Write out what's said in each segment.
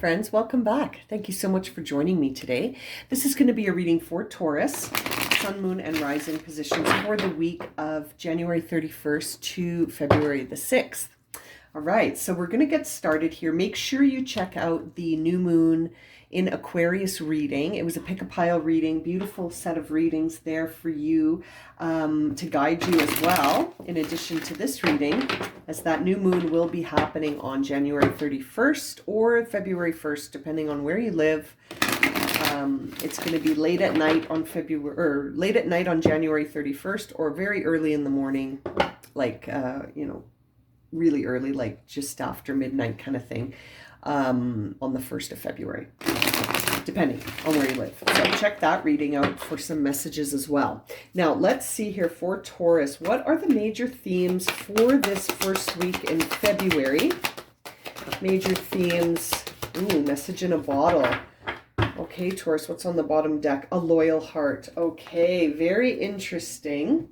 friends, welcome back. Thank you so much for joining me today. This is going to be a reading for Taurus, Sun, Moon, and Rising positions for the week of January 31st to February the 6th. All right, so we're going to get started here. Make sure you check out the new moon in Aquarius reading. It was a pick a pile reading, beautiful set of readings there for you to guide you as well, in addition to this reading, as that new moon will be happening on January 31st or February 1st, depending on where you live. It's going to be late at night on January 31st, or very early in the morning, like really early, like just after midnight kind of thing, on the 1st of February, depending on where you live. So check that reading out for some messages as well. Now, let's see here for Taurus. What are the major themes for this first week in February? Major themes. Ooh, message in a bottle. Okay, Taurus, what's on the bottom deck? A loyal heart. Okay, very interesting.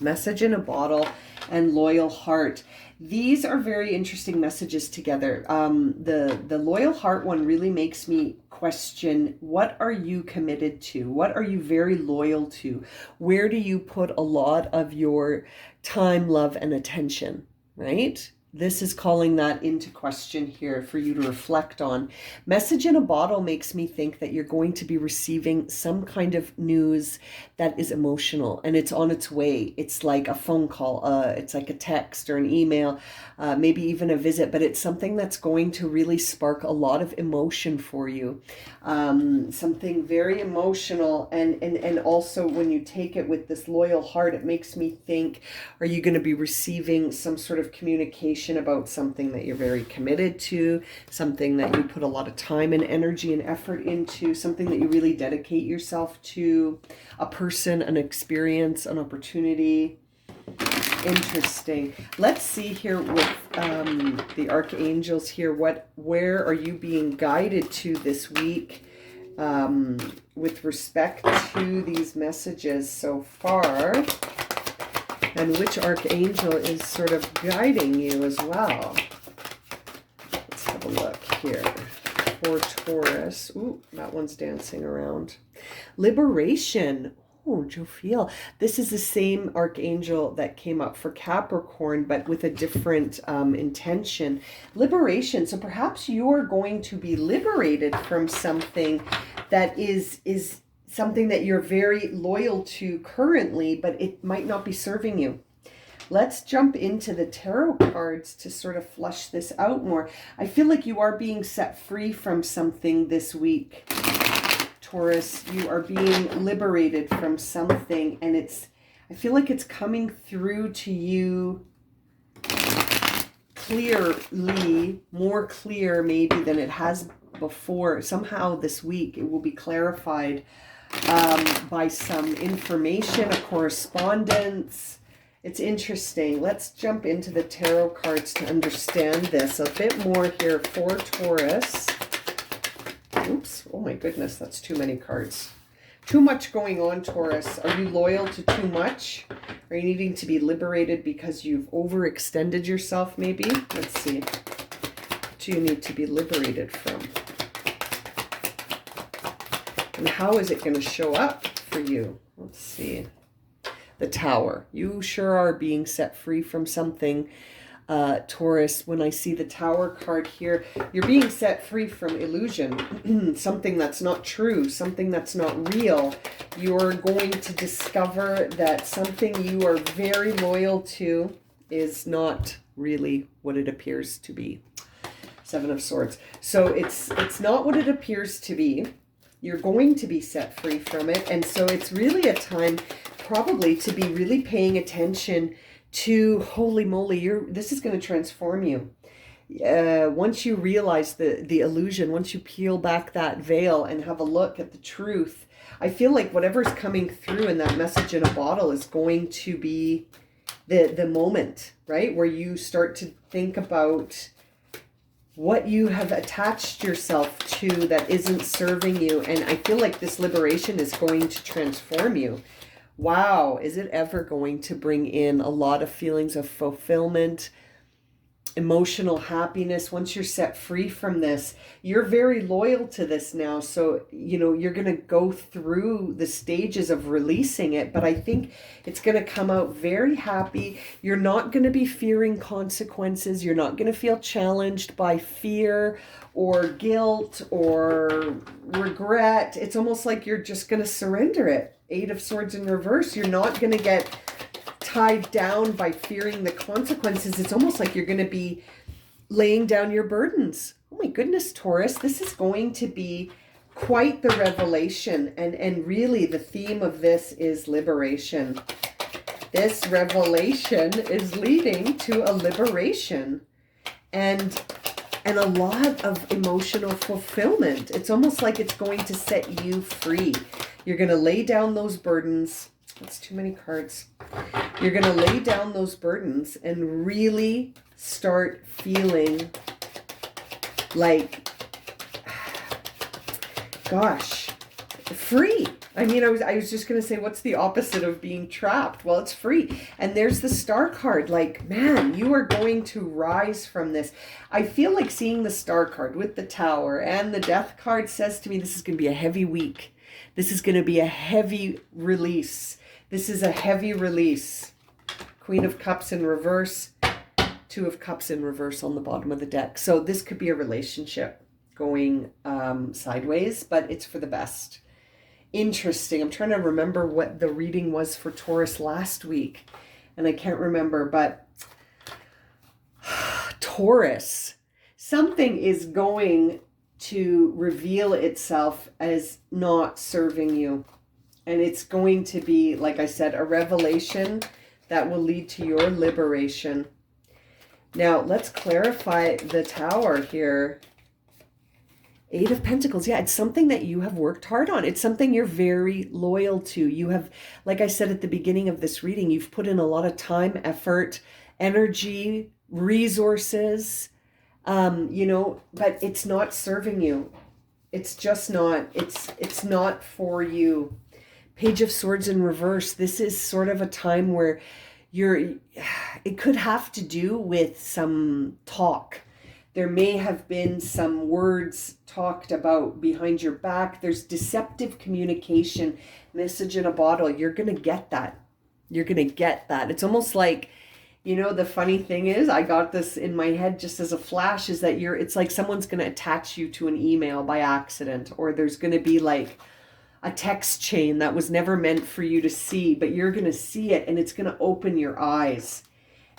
Message in a bottle and loyal heart. These are very interesting messages together. The loyal heart one really makes me question, what are you committed to? What are you very loyal to? Where do you put a lot of your time, love, and attention, right? This is calling that into question here for you to reflect on. Message in a bottle makes me think that you're going to be receiving some kind of news that is emotional, and it's on its way. It's like a phone call, it's like a text or an email, maybe even a visit, but it's something that's going to really spark a lot of emotion for you. Something very emotional, and also when you take it with this loyal heart, it makes me think, are you going to be receiving some sort of communication about something that you're very committed to, something that you put a lot of time and energy and effort into, something that you really dedicate yourself to, a person, an experience, an opportunity. Interesting. Let's see here with the archangels here. Where are you being guided to this week with respect to these messages so far? And which archangel is sort of guiding you as well? Let's have a look here for Taurus. Ooh, that one's dancing around. Liberation. Oh, Jophiel. This is the same archangel that came up for Capricorn, but with a different intention. Liberation. So perhaps you're going to be liberated from something that is something that you're very loyal to currently, but it might not be serving you. Let's jump into the tarot cards to sort of flush this out more. I feel like you are being set free from something this week, Taurus. You are being liberated from something, and I feel like it's coming through to you clearly, more clear maybe than it has before. Somehow this week it will be clarified by some information, a correspondence. It's interesting. Let's jump into the tarot cards to understand this a bit more here for Taurus. Oops, oh my goodness, that's too many cards. Too much going on, Taurus. Are you loyal to too much? Are you needing to be liberated because you've overextended yourself maybe? Let's see. What do you need to be liberated from? And how is it going to show up for you? Let's see. The Tower. You sure are being set free from something, Taurus. When I see the Tower card here, you're being set free from illusion, something that's not true, something that's not real. You're going to discover that something you are very loyal to is not really what it appears to be. Seven of Swords. So it's not what it appears to be. You're going to be set free from it. And so it's really a time probably to be really paying attention to, holy moly, this is going to transform you. Once you realize the illusion, once you peel back that veil and have a look at the truth, I feel like whatever's coming through in that message in a bottle is going to be the moment, right? Where you start to think about what you have attached yourself to that isn't serving you. And I feel like this liberation is going to transform you. Wow, is it ever going to bring in a lot of feelings of fulfillment, emotional happiness, once you're set free from this, you're very loyal to this now. So, you're going to go through the stages of releasing it, but I think it's going to come out very happy. You're not going to be fearing consequences. You're not going to feel challenged by fear or guilt or regret. It's almost like you're just going to surrender it. 8 of Swords in reverse. You're not going to get tied down by fearing the consequences. It's almost like you're going to be laying down your burdens. Oh my goodness, Taurus, this is going to be quite the revelation. And really the theme of this is liberation. This revelation is leading to a liberation and a lot of emotional fulfillment. It's almost like it's going to set you free. You're going to lay down those burdens. That's too many cards. You're going to lay down those burdens and really start feeling like, gosh, free. I mean, I was just going to say, what's the opposite of being trapped? Well, it's free. And there's the Star card. Like, man, you are going to rise from this. I feel like seeing the Star card with the Tower and the Death card says to me, this is going to be a heavy week. This is going to be a heavy release. This is a heavy release. Queen of Cups in reverse. 2 of Cups in reverse on the bottom of the deck. So this could be a relationship going sideways, but it's for the best. Interesting. I'm trying to remember what the reading was for Taurus last week, and I can't remember, but Taurus, something is going to reveal itself as not serving you. And it's going to be, like I said, a revelation that will lead to your liberation. Now, let's clarify the Tower here. 8 of Pentacles. Yeah, it's something that you have worked hard on. It's something you're very loyal to. You have, like I said at the beginning of this reading, you've put in a lot of time, effort, energy, resources, but it's not serving you. It's just not. It's not for you. Page of Swords in reverse. This is sort of a time where it could have to do with some talk. There may have been some words talked about behind your back. There's deceptive communication, message in a bottle. You're going to get that. You're going to get that. It's almost like, the funny thing is, I got this in my head just as a flash, is that it's like someone's going to attach you to an email by accident, or there's going to be like a text chain that was never meant for you to see, but you're going to see it and it's going to open your eyes.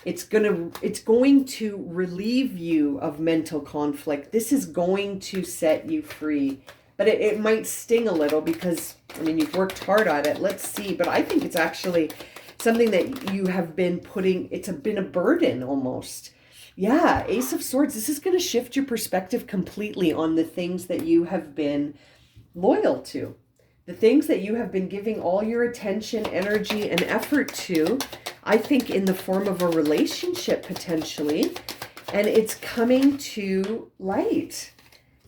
It's going to relieve you of mental conflict. This is going to set you free, but it might sting a little because, you've worked hard at it. Let's see. But I think it's actually something that you have been it's been a burden almost. Yeah. Ace of Swords. This is going to shift your perspective completely on the things that you have been loyal to. The things that you have been giving all your attention, energy, and effort to, I think in the form of a relationship potentially, and it's coming to light.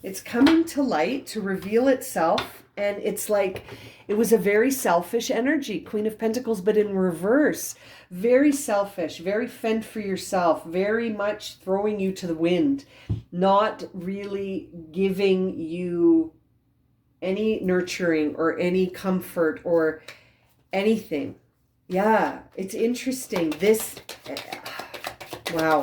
It's coming to light to reveal itself, and it's like it was a very selfish energy, Queen of Pentacles, but in reverse. Very selfish, very fend for yourself, very much throwing you to the wind, not really giving you any nurturing or any comfort or anything. Yeah, it's interesting. Wow.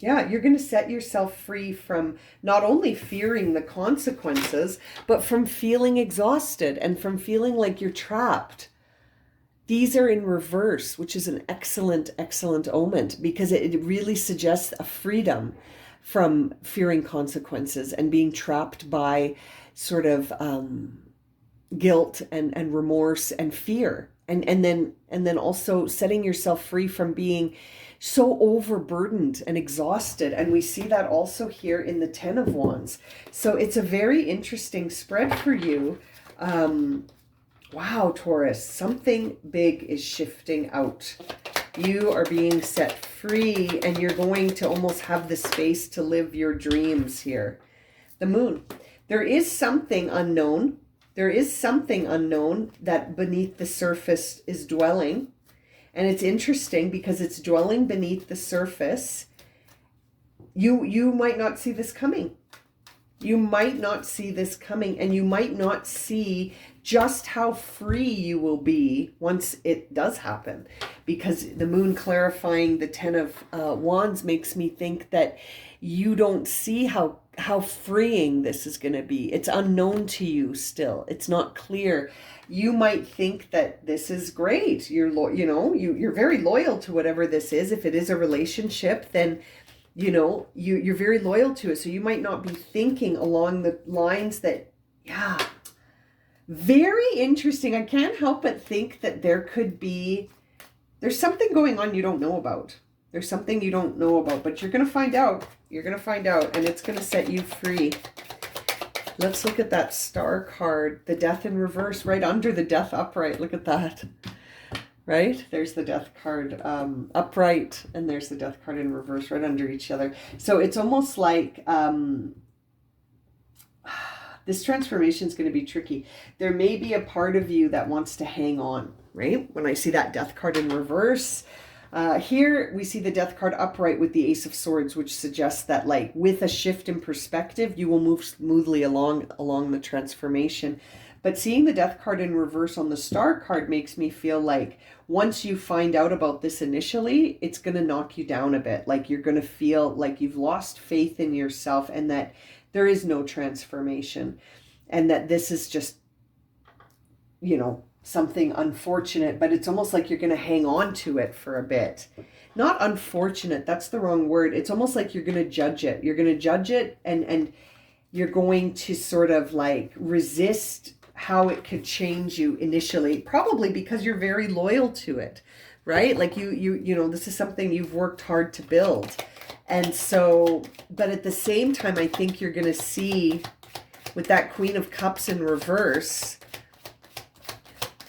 Yeah, you're going to set yourself free from not only fearing the consequences, but from feeling exhausted and from feeling like you're trapped. These are in reverse, which is an excellent, excellent omen, because it really suggests a freedom from fearing consequences and being trapped by sort of guilt and remorse and fear. And then also setting yourself free from being so overburdened and exhausted. And we see that also here in the 10 of Wands. So it's a very interesting spread for you. Wow, Taurus, something big is shifting out. You are being set free and you're going to almost have the space to live your dreams here. The Moon. There is something unknown. There is something unknown that beneath the surface is dwelling. And it's interesting because it's dwelling beneath the surface. You might not see this coming. You might not see this coming, and you might not see just how free you will be once it does happen. Because the moon clarifying the 10 of Wands makes me think that you don't see how freeing this is going to be. It's unknown to you still. It's not clear. You might think that this is great. You're very loyal to whatever this is. If it is a relationship, then you're very loyal to it. So you might not be thinking along the lines that, yeah, very interesting. I can't help but think that there's something going on you don't know about. There's something you don't know about, but you're going to find out. You're going to find out, and it's going to set you free. Let's look at that star card, the death in reverse, right under the death upright. Look at that. Right? There's the death card upright, and there's the death card in reverse right under each other. So it's almost like this transformation is going to be tricky. There may be a part of you that wants to hang on, right? When I see that death card in reverse, here we see the death card upright with the Ace of Swords, which suggests that, like, with a shift in perspective, you will move smoothly along the transformation. But seeing the death card in reverse on the star card makes me feel like once you find out about this initially, it's going to knock you down a bit. Like, you're going to feel like you've lost faith in yourself, and that there is no transformation, and that this is just, something unfortunate, but it's almost like you're going to hang on to it for a bit. Not unfortunate, that's the wrong word. It's almost like you're going to judge it. You're going to judge it, and you're going to sort of like resist how it could change you initially, probably because you're very loyal to it, right? Like this is something you've worked hard to build. And so, but at the same time, I think you're going to see with that Queen of Cups in reverse,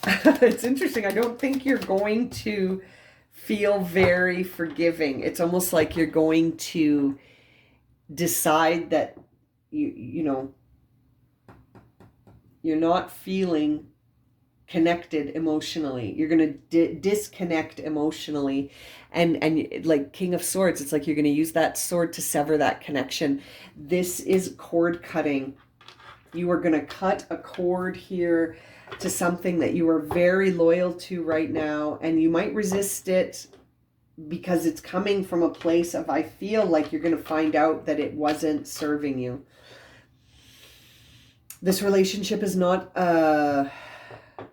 it's interesting. I don't think you're going to feel very forgiving. It's almost like you're going to decide that you're not feeling connected emotionally. You're going to disconnect emotionally. And like King of Swords, it's like you're going to use that sword to sever that connection. This is cord cutting. You are going to cut a cord here to something that you are very loyal to right now. And you might resist it because it's coming from a place of, I feel like you're going to find out that it wasn't serving you. This relationship is not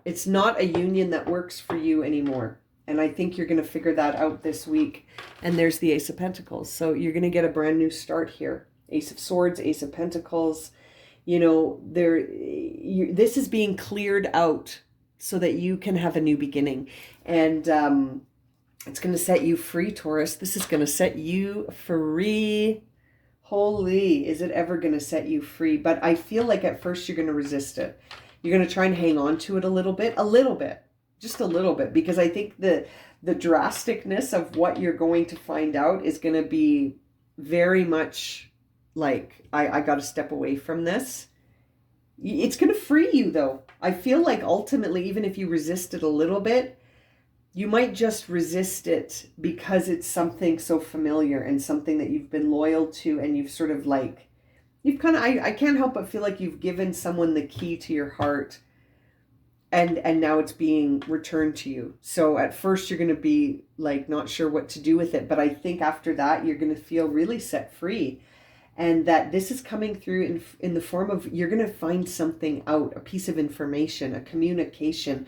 it's not a union that works for you anymore. And I think you're going to figure that out this week. And there's the Ace of Pentacles. So you're going to get a brand new start here. Ace of Swords, Ace of Pentacles. This is being cleared out so that you can have a new beginning. And it's going to set you free, Taurus. This is going to set you free. Holy, is it ever going to set you free? But I feel like at first you're going to resist it. You're going to try and hang on to it a little bit, just a little bit, because I think the drasticness of what you're going to find out is going to be very much like, I got to step away from this. It's going to free you, though. I feel like ultimately, even if you resist it a little bit, you might just resist it because it's something so familiar and something that you've been loyal to, and you've sort of like, I can't help but feel like you've given someone the key to your heart, and now it's being returned to you. So at first you're going to be like not sure what to do with it, but I think after that you're going to feel really set free, and that this is coming through in the form of, you're going to find something out, a piece of information, a communication,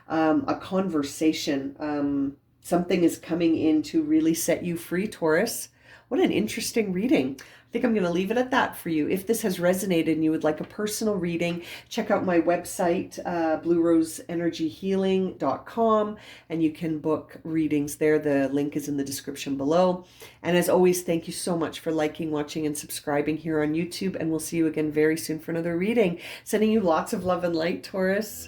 a conversation. Something is coming in to really set you free, Taurus. What an interesting reading. I think I'm going to leave it at that for you. If this has resonated and you would like a personal reading, check out my website, blueroseenergyhealing.com, and you can book readings there. The link is in the description below. And as always, thank you so much for liking, watching, and subscribing here on YouTube. And we'll see you again very soon for another reading. Sending you lots of love and light, Taurus.